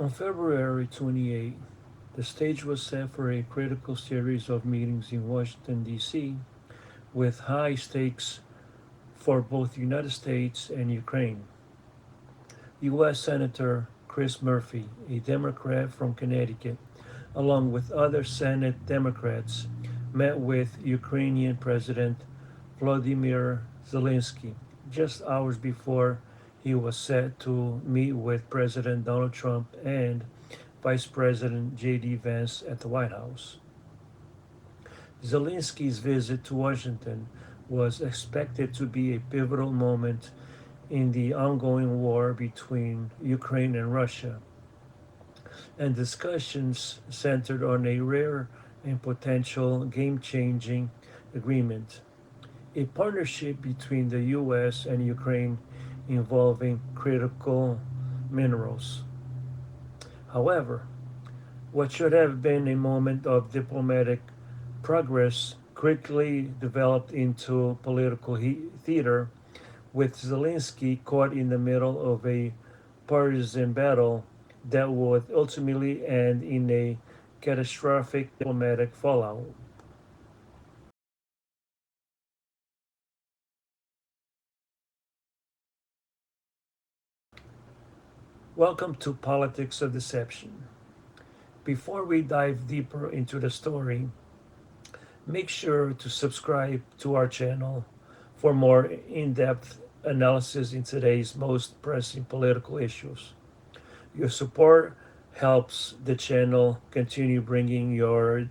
On February 28, the stage was set for a critical series of meetings in Washington, D.C., with high stakes for both the United States and Ukraine. U.S. Senator Chris Murphy, a Democrat from Connecticut, along with other Senate Democrats, met with Ukrainian President Volodymyr Zelensky just hours before he was set to meet with President Donald Trump and Vice President J.D. Vance at the White House. Zelensky's visit to Washington was expected to be a pivotal moment in the ongoing war between Ukraine and Russia, and discussions centered on a rare and potential game changing agreement, a partnership between the U.S. and Ukraine involving critical minerals. However, what should have been a moment of diplomatic progress quickly developed into political theater, with Zelensky caught in the middle of a partisan battle that would ultimately end in a catastrophic diplomatic fallout. Welcome to Politics of Deception. Before we dive deeper into the story, make sure to subscribe to our channel for more in depth analysis in today's most pressing political issues. Your support helps the channel continue bringing your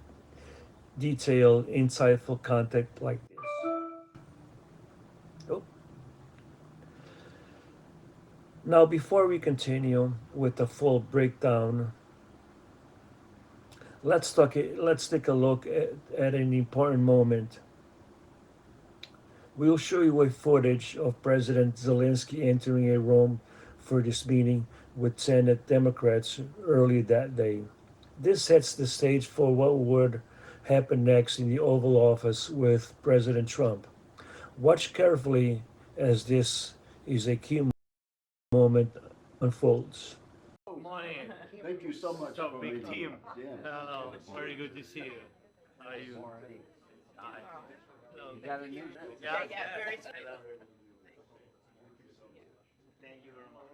detailed, insightful content like this. Oh. Now, before we continue with the full breakdown, let's take a look at an important moment. We'll show you a footage of President Zelensky entering a room for this meeting with Senate Democrats early that day. This sets the stage for what would happen next in the Oval Office with President Trump. Watch carefully as this is a key moment unfolds. Good morning. Thank you so much. So for big being team. here. Yeah. Hello. Very good to see you. How are you? Hi. Hello. You got a new Yeah. Very Hello. Thank you very much.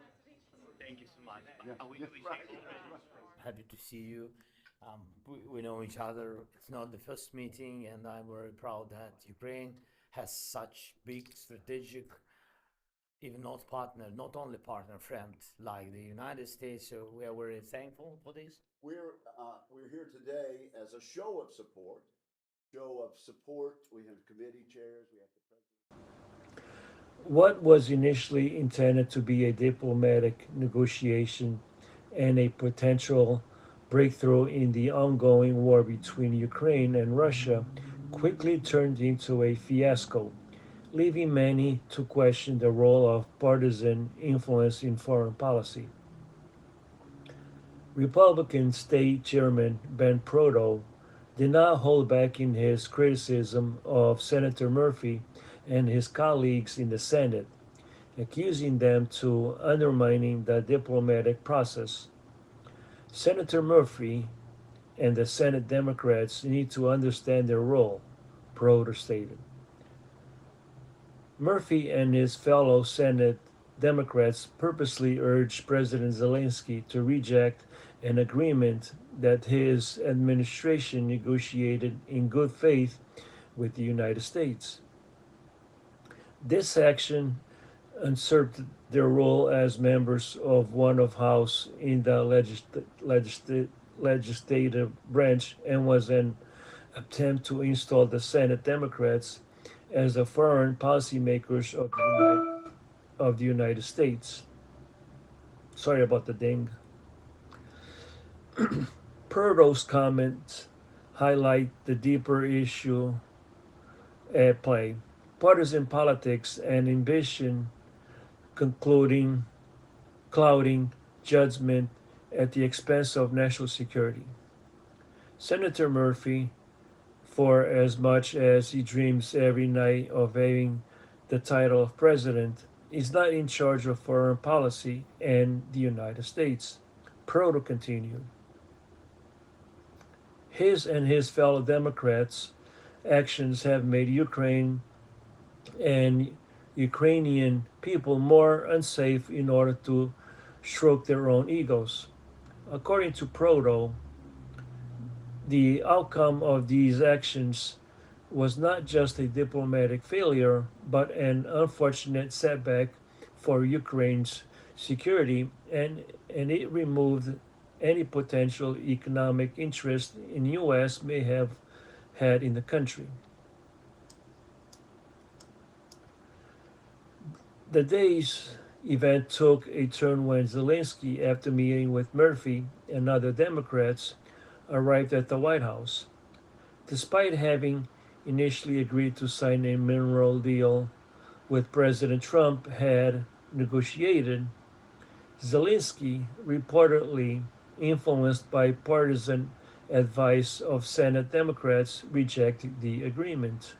Thank you so much. We shake already. Happy to see you. We know each other. It's not the first meeting, and I'm very proud that Ukraine has such big strategic, even not partner, not only partner, friend like the United States. So we are very thankful for this. We're here today as a show of support. Show of support. We have committee chairs. We have the president. What was initially intended to be a diplomatic negotiation and a potential breakthrough in the ongoing war between Ukraine and Russia quickly turned into a fiasco, leaving many to question the role of partisan influence in foreign policy. Republican State Chairman Ben Proto did not hold back in his criticism of Senator Murphy and his colleagues in the Senate, accusing them to undermining the diplomatic process. Senator Murphy and the Senate Democrats need to understand their role, Proto stated. Murphy and his fellow Senate Democrats purposely urged President Zelensky to reject an agreement that his administration negotiated in good faith with the United States. This action usurped their role as members of one of House in the legislative branch and was an attempt to install the Senate Democrats as the foreign policymakers of the United States. Sorry about the ding. Perdo's comments highlight the deeper issue at play: partisan politics and ambition concluding clouding judgment at the expense of national security. Senator Murphy, for as much as he dreams every night of having the title of president, is not in charge of foreign policy and the United States. Proto continued. His and his fellow Democrats' actions have made Ukraine and Ukrainian people more unsafe in order to stroke their own egos. According to Proto, the outcome of these actions was not just a diplomatic failure, but an unfortunate setback for Ukraine's security, and it removed any potential economic interest in U.S. may have had in the country. The day's event took a turn when Zelensky, after meeting with Murphy and other Democrats, arrived at the White House. Despite having initially agreed to sign a mineral deal with President Trump had negotiated, Zelensky, reportedly influenced by partisan advice of Senate Democrats, rejected the agreement.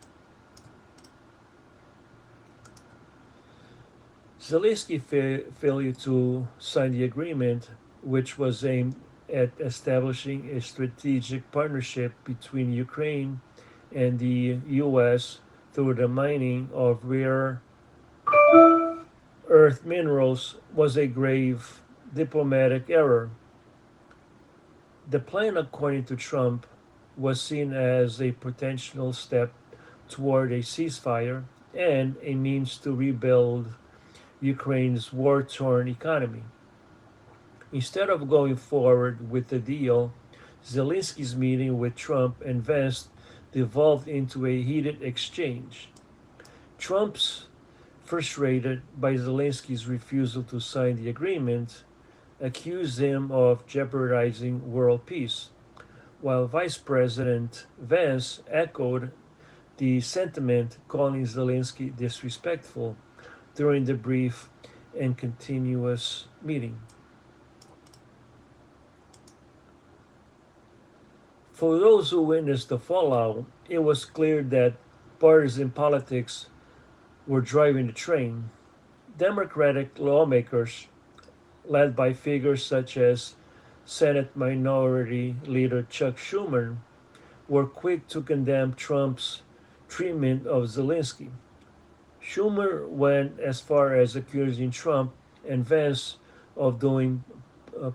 Zelensky's failure to sign the agreement, which was aimed at establishing a strategic partnership between Ukraine and the U.S. through the mining of rare earth minerals, was a grave diplomatic error. The plan, according to Trump, was seen as a potential step toward a ceasefire and a means to rebuild Ukraine's war torn economy. Instead of going forward with the deal, Zelensky's meeting with Trump and Vance devolved into a heated exchange. Trump's, frustrated by Zelensky's refusal to sign the agreement, accused him of jeopardizing world peace, while Vice President Vance echoed the sentiment, calling Zelensky disrespectful during the brief and continuous meeting. For those who witnessed the fallout, it was clear that partisan politics were driving the train. Democratic lawmakers, led by figures such as Senate Minority Leader Chuck Schumer, were quick to condemn Trump's treatment of Zelensky. Schumer went as far as accusing Trump and Vance of doing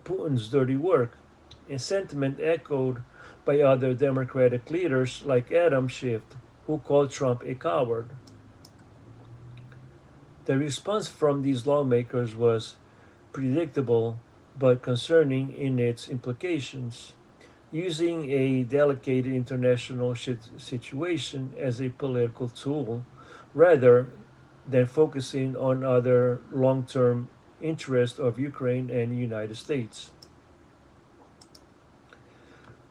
Putin's dirty work, a sentiment echoed by other Democratic leaders like Adam Schiff, who called Trump a coward. The response from these lawmakers was predictable but concerning in its implications, using a delicate international situation as a political tool rather than focusing on other long-term interests of Ukraine and the United States.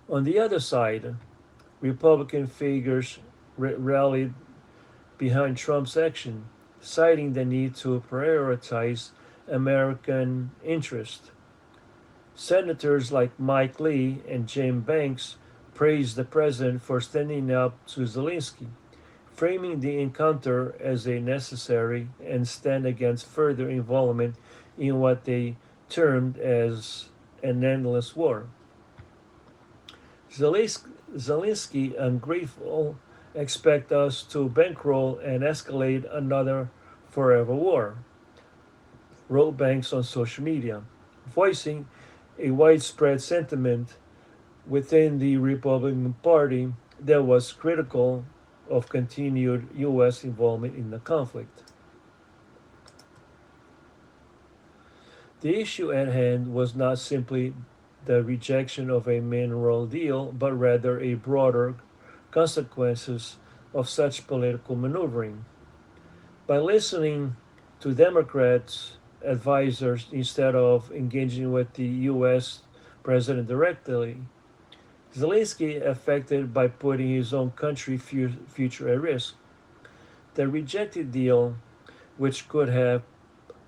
On the other side, Republican figures rallied behind Trump's action, citing the need to prioritize American interest. Senators like Mike Lee and Jim Banks praised the president for standing up to Zelensky, framing the encounter as a necessary and stand against further involvement in what they termed as an endless war. Zelensky, ungrateful, expect us to bankroll and escalate another forever war, wrote Banks on social media, voicing a widespread sentiment within the Republican Party that was critical of continued U.S. involvement in the conflict. The issue at hand was not simply the rejection of a mineral deal, but rather a broader consequences of such political maneuvering. By listening to Democrats' advisors instead of engaging with the U.S. president directly, Zelensky affected by putting his own country's future at risk. The rejected deal, which could have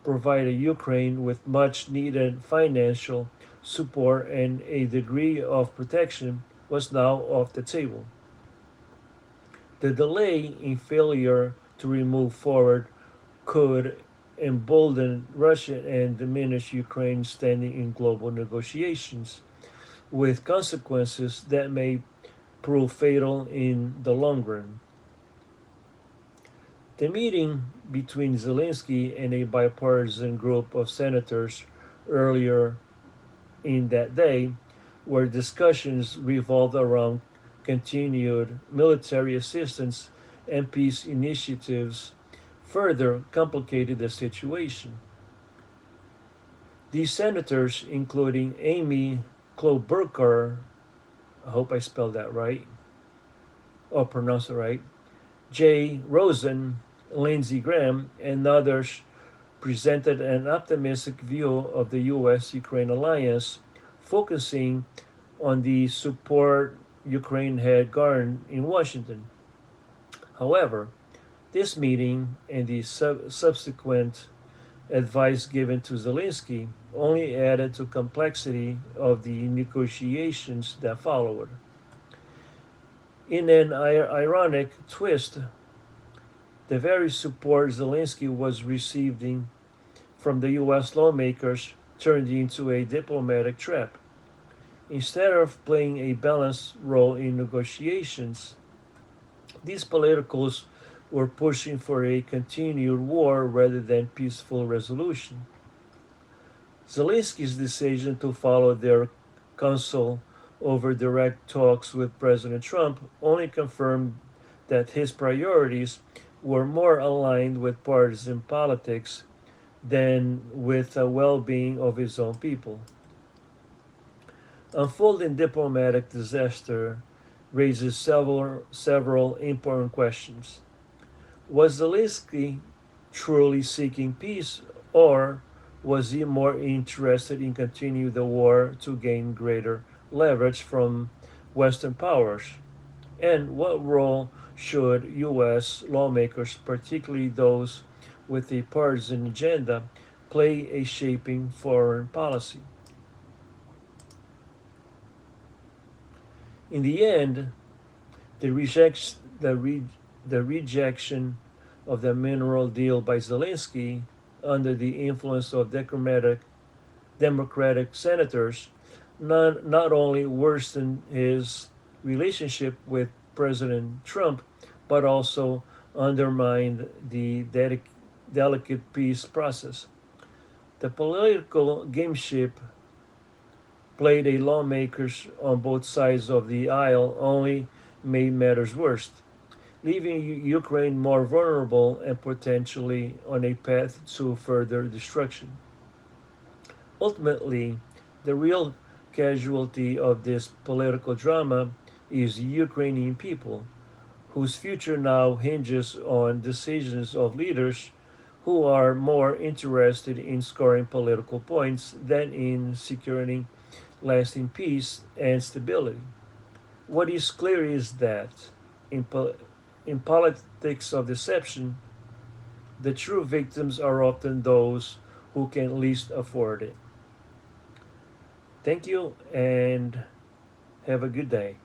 provided Ukraine with much needed financial support and a degree of protection, was now off the table. The delay in failure to move forward could embolden Russia and diminish Ukraine's standing in global negotiations, with consequences that may prove fatal in the long run. The meeting between Zelensky and a bipartisan group of senators earlier in that day, where discussions revolved around continued military assistance and peace initiatives, further complicated the situation. These senators, including Amy Klobuchar, I hope I spelled that right, or pronounced it right, Jay Rosen, Lindsey Graham, and others, presented an optimistic view of the U.S. Ukraine alliance, focusing on the support Ukraine had garnered in Washington. However, this meeting and the subsequent advice given to Zelensky only added to complexity of the negotiations that followed. In an ironic twist, the very support Zelensky was receiving from the U.S. lawmakers turned into a diplomatic trap. Instead of playing a balanced role in negotiations, these politicals were pushing for a continued war rather than peaceful resolution. Zelensky's decision to follow their counsel over direct talks with President Trump only confirmed that his priorities were more aligned with partisan politics than with the well being of his own people. Unfolding diplomatic disaster raises several important questions. Was Zelensky truly seeking peace, or was he more interested in continuing the war to gain greater leverage from Western powers? And what role should U.S. lawmakers, particularly those with a partisan agenda, play in shaping foreign policy? In the end, the rejection of the mineral deal by Zelensky under the influence of Democratic senators not only worsened his relationship with President Trump, but also undermined the delicate peace process. The political gameship played by lawmakers on both sides of the aisle only made matters worse, leaving Ukraine more vulnerable and potentially on a path to further destruction. Ultimately, the real casualty of this political drama is the Ukrainian people, whose future now hinges on decisions of leaders who are more interested in scoring political points than in securing lasting peace and stability. What is clear is that in, in politics of deception, the true victims are often those who can least afford it. Thank you and have a good day.